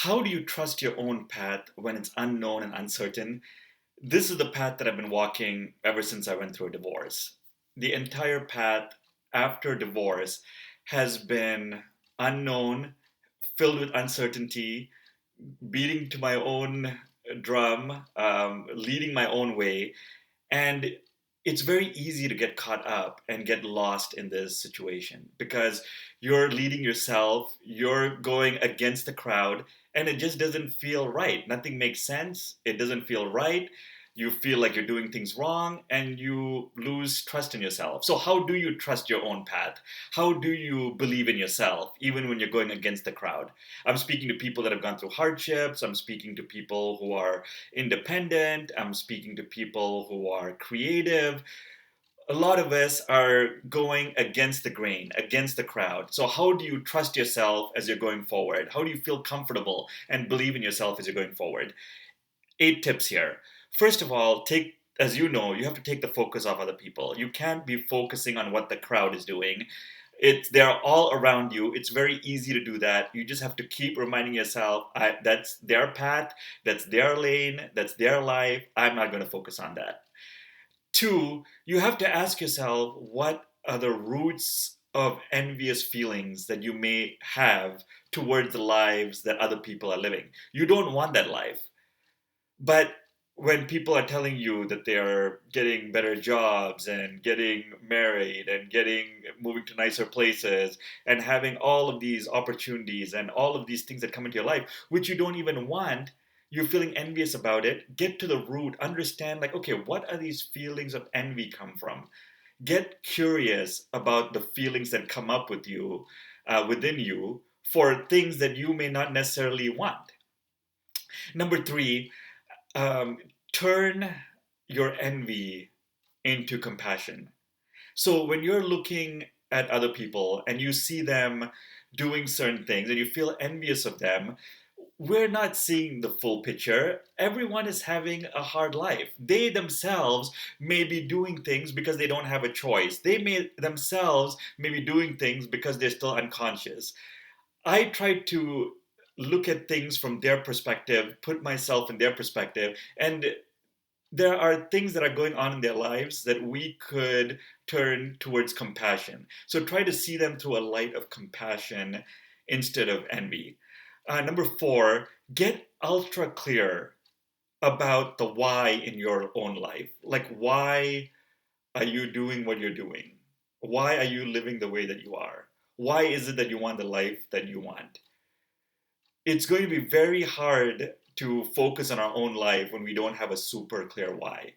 How do you trust your own path when it's unknown and uncertain? This is the path that I've been walking ever since I went through a divorce. The entire path after divorce has been unknown, filled with uncertainty, beating to my own drum, leading my own way. And it's very easy to get caught up and get lost in this situation because you're leading yourself, you're going against the crowd, and it just doesn't feel right. Nothing makes sense. It doesn't feel right. You feel like you're doing things wrong and you lose trust in yourself. So, how do you trust your own path? How do you believe in yourself, even when you're going against the crowd? I'm speaking to people that have gone through hardships. I'm speaking to people who are independent. I'm speaking to people who are creative. A lot of us are going against the grain, against the crowd. So, how do you trust yourself as you're going forward? How do you feel comfortable and believe in yourself as you're going forward? 8 tips here. First of all, as you know, you have to take the focus off other people. You can't be focusing on what the crowd is doing. They're all around you. It's very easy to do that. You just have to keep reminding yourself, that's their path, that's their lane, that's their life. I'm not going to focus on that. Two, you have to ask yourself, what are the roots of envious feelings that you may have towards the lives that other people are living? You don't want that life. But when people are telling you that they are getting better jobs and getting married and getting moving to nicer places and having all of these opportunities and all of these things that come into your life, which you don't even want, you're feeling envious about it. Get to the root, understand, like, okay, what are these feelings of envy come from? Get curious about the feelings that come up with you, within you, for things that you may not necessarily want. Number three, um, turn your envy into compassion. So when you're looking at other people and you see them doing certain things and you feel envious of them, we're not seeing the full picture. Everyone is having a hard life. They themselves may be doing things because they don't have a choice. They may themselves may be doing things because they're still unconscious. I try to look at things from their perspective, put myself in their perspective, and there are things that are going on in their lives that we could turn towards compassion. So try to see them through a light of compassion instead of envy. Number four, get ultra clear about the why in your own life. Like, why are you doing what you're doing? Why are you living the way that you are? Why is it that you want the life that you want? It's going to be very hard to focus on our own life when we don't have a super clear why.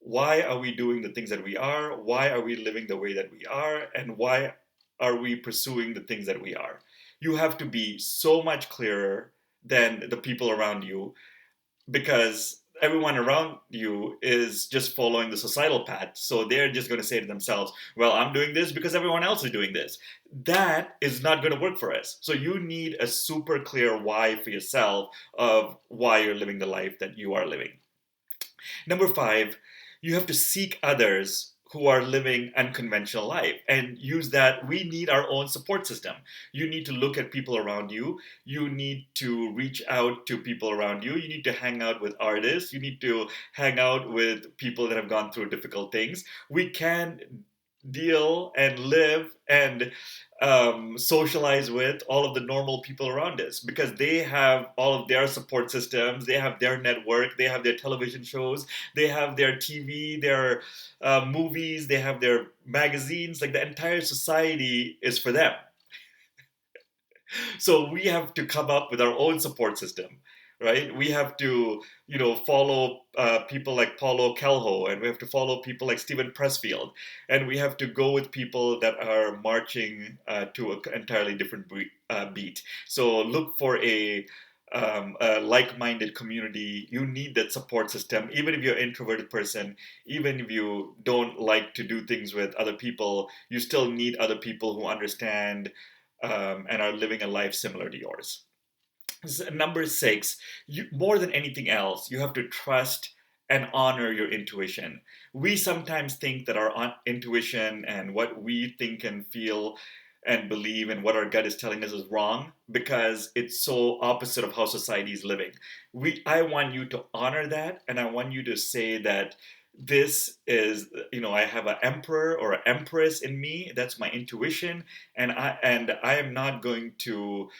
Why are we doing the things that we are? Why are we living the way that we are? And why are we pursuing the things that we are? You have to be so much clearer than the people around you, because everyone around you is just following the societal path. So they're just going to say to themselves, well, I'm doing this because everyone else is doing this. That is not going to work for us. So you need a super clear why for yourself of why you're living the life that you are living. Number five, you have to seek others who are living unconventional life and use that. We need our own support system. You need to look at people around you. You need to reach out to people around you. You need to hang out with artists. You need to hang out with people that have gone through difficult things. We can deal and live and socialize with all of the normal people around us because they have all of their support systems, they have their network, they have their television shows, they have their TV, their movies, they have their magazines. Like, the entire society is for them. So we have to come up with our own support system, right? We have to, follow people like Paulo Coelho, and we have to follow people like Stephen Pressfield, and we have to go with people that are marching to an entirely different beat. So look for a like-minded community. You need that support system. Even if you're an introverted person, even if you don't like to do things with other people, you still need other people who understand and are living a life similar to yours. Number six, more than anything else, you have to trust and honor your intuition. We sometimes think that our intuition and what we think and feel and believe in what our gut is telling us is wrong because it's so opposite of how society is living. I want you to honor that, and I want you to say that this is, I have an emperor or an empress in me. That's my intuition, and I am not going to,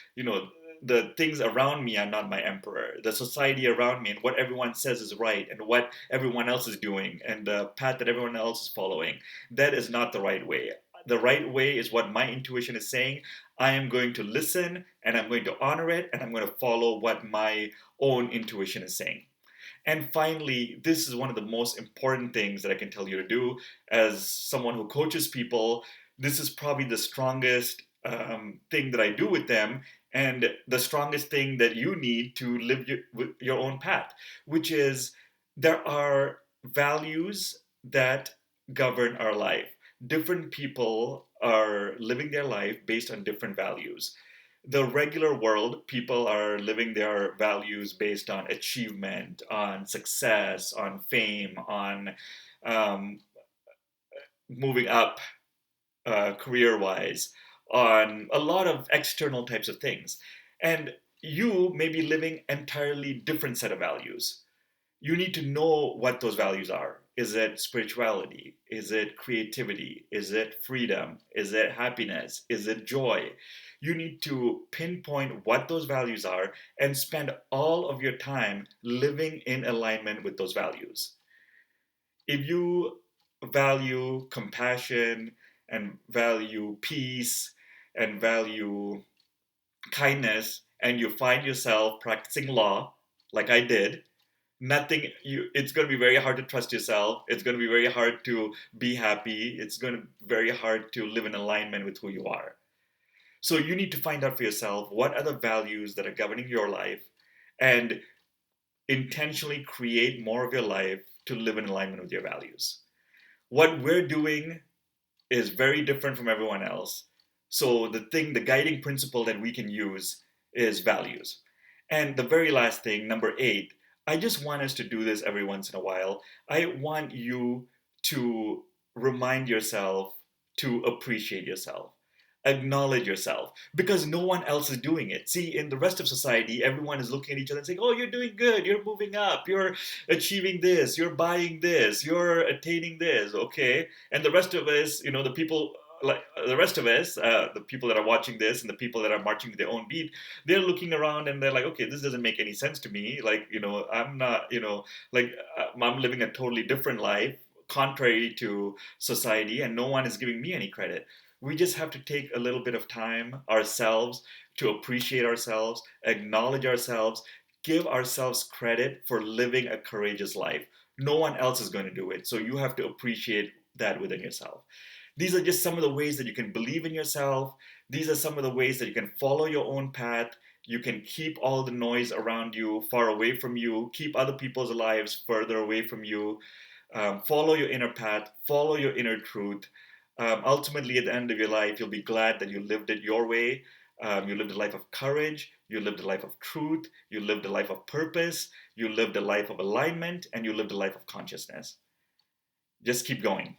the things around me are not my emperor. The society around me and what everyone says is right and what everyone else is doing and the path that everyone else is following, that is not the right way. The right way is what my intuition is saying. I am going to listen and I'm going to honor it and I'm going to follow what my own intuition is saying. And finally, this is one of the most important things that I can tell you to do as someone who coaches people. This is probably the strongest thing that I do with them, and the strongest thing that you need to live your own path, which is there are values that govern our life. Different people are living their life based on different values. The regular world, people are living their values based on achievement, on success, on fame, on um, moving up career wise, on a lot of external types of things. And you may be living entirely different set of values. You need to know what those values are. Is it spirituality? Is it creativity? Is it freedom? Is it happiness? Is it joy? You need to pinpoint what those values are and spend all of your time living in alignment with those values. If you value compassion and value peace and value kindness and you find yourself practicing law like I did, nothing you it's going to be very hard to trust yourself. It's going to be very hard to be happy. It's going to be very hard to live in alignment with who you are. So you need to find out for yourself what are the values that are governing your life and intentionally create more of your life to live in alignment with your values. What we're doing is very different from everyone else. So the guiding principle that we can use is values. And the very last thing, number 8, I just want us to do this every once in a while. I want you to remind yourself to appreciate yourself. Acknowledge yourself because no one else is doing it. See, in the rest of society, everyone is looking at each other and saying, "Oh, you're doing good. You're moving up. You're achieving this. You're buying this. You're attaining this." Okay, and the rest of us, the people like the rest of us, the people that are watching this and the people that are marching to their own beat, they're looking around and they're like, "Okay, this doesn't make any sense to me. Like, I'm not, like I'm living a totally different life." Contrary to society, and no one is giving me any credit. We just have to take a little bit of time ourselves to appreciate ourselves, acknowledge ourselves, give ourselves credit for living a courageous life. No one else is going to do it. So you have to appreciate that within yourself. These are just some of the ways that you can believe in yourself. These are some of the ways that you can follow your own path. You can keep all the noise around you far away from you, keep other people's lives further away from you. Follow your inner path, follow your inner truth. Ultimately, at the end of your life, you'll be glad that you lived it your way. You lived a life of courage, you lived a life of truth, you lived a life of purpose, you lived a life of alignment, and you lived a life of consciousness. Just keep going.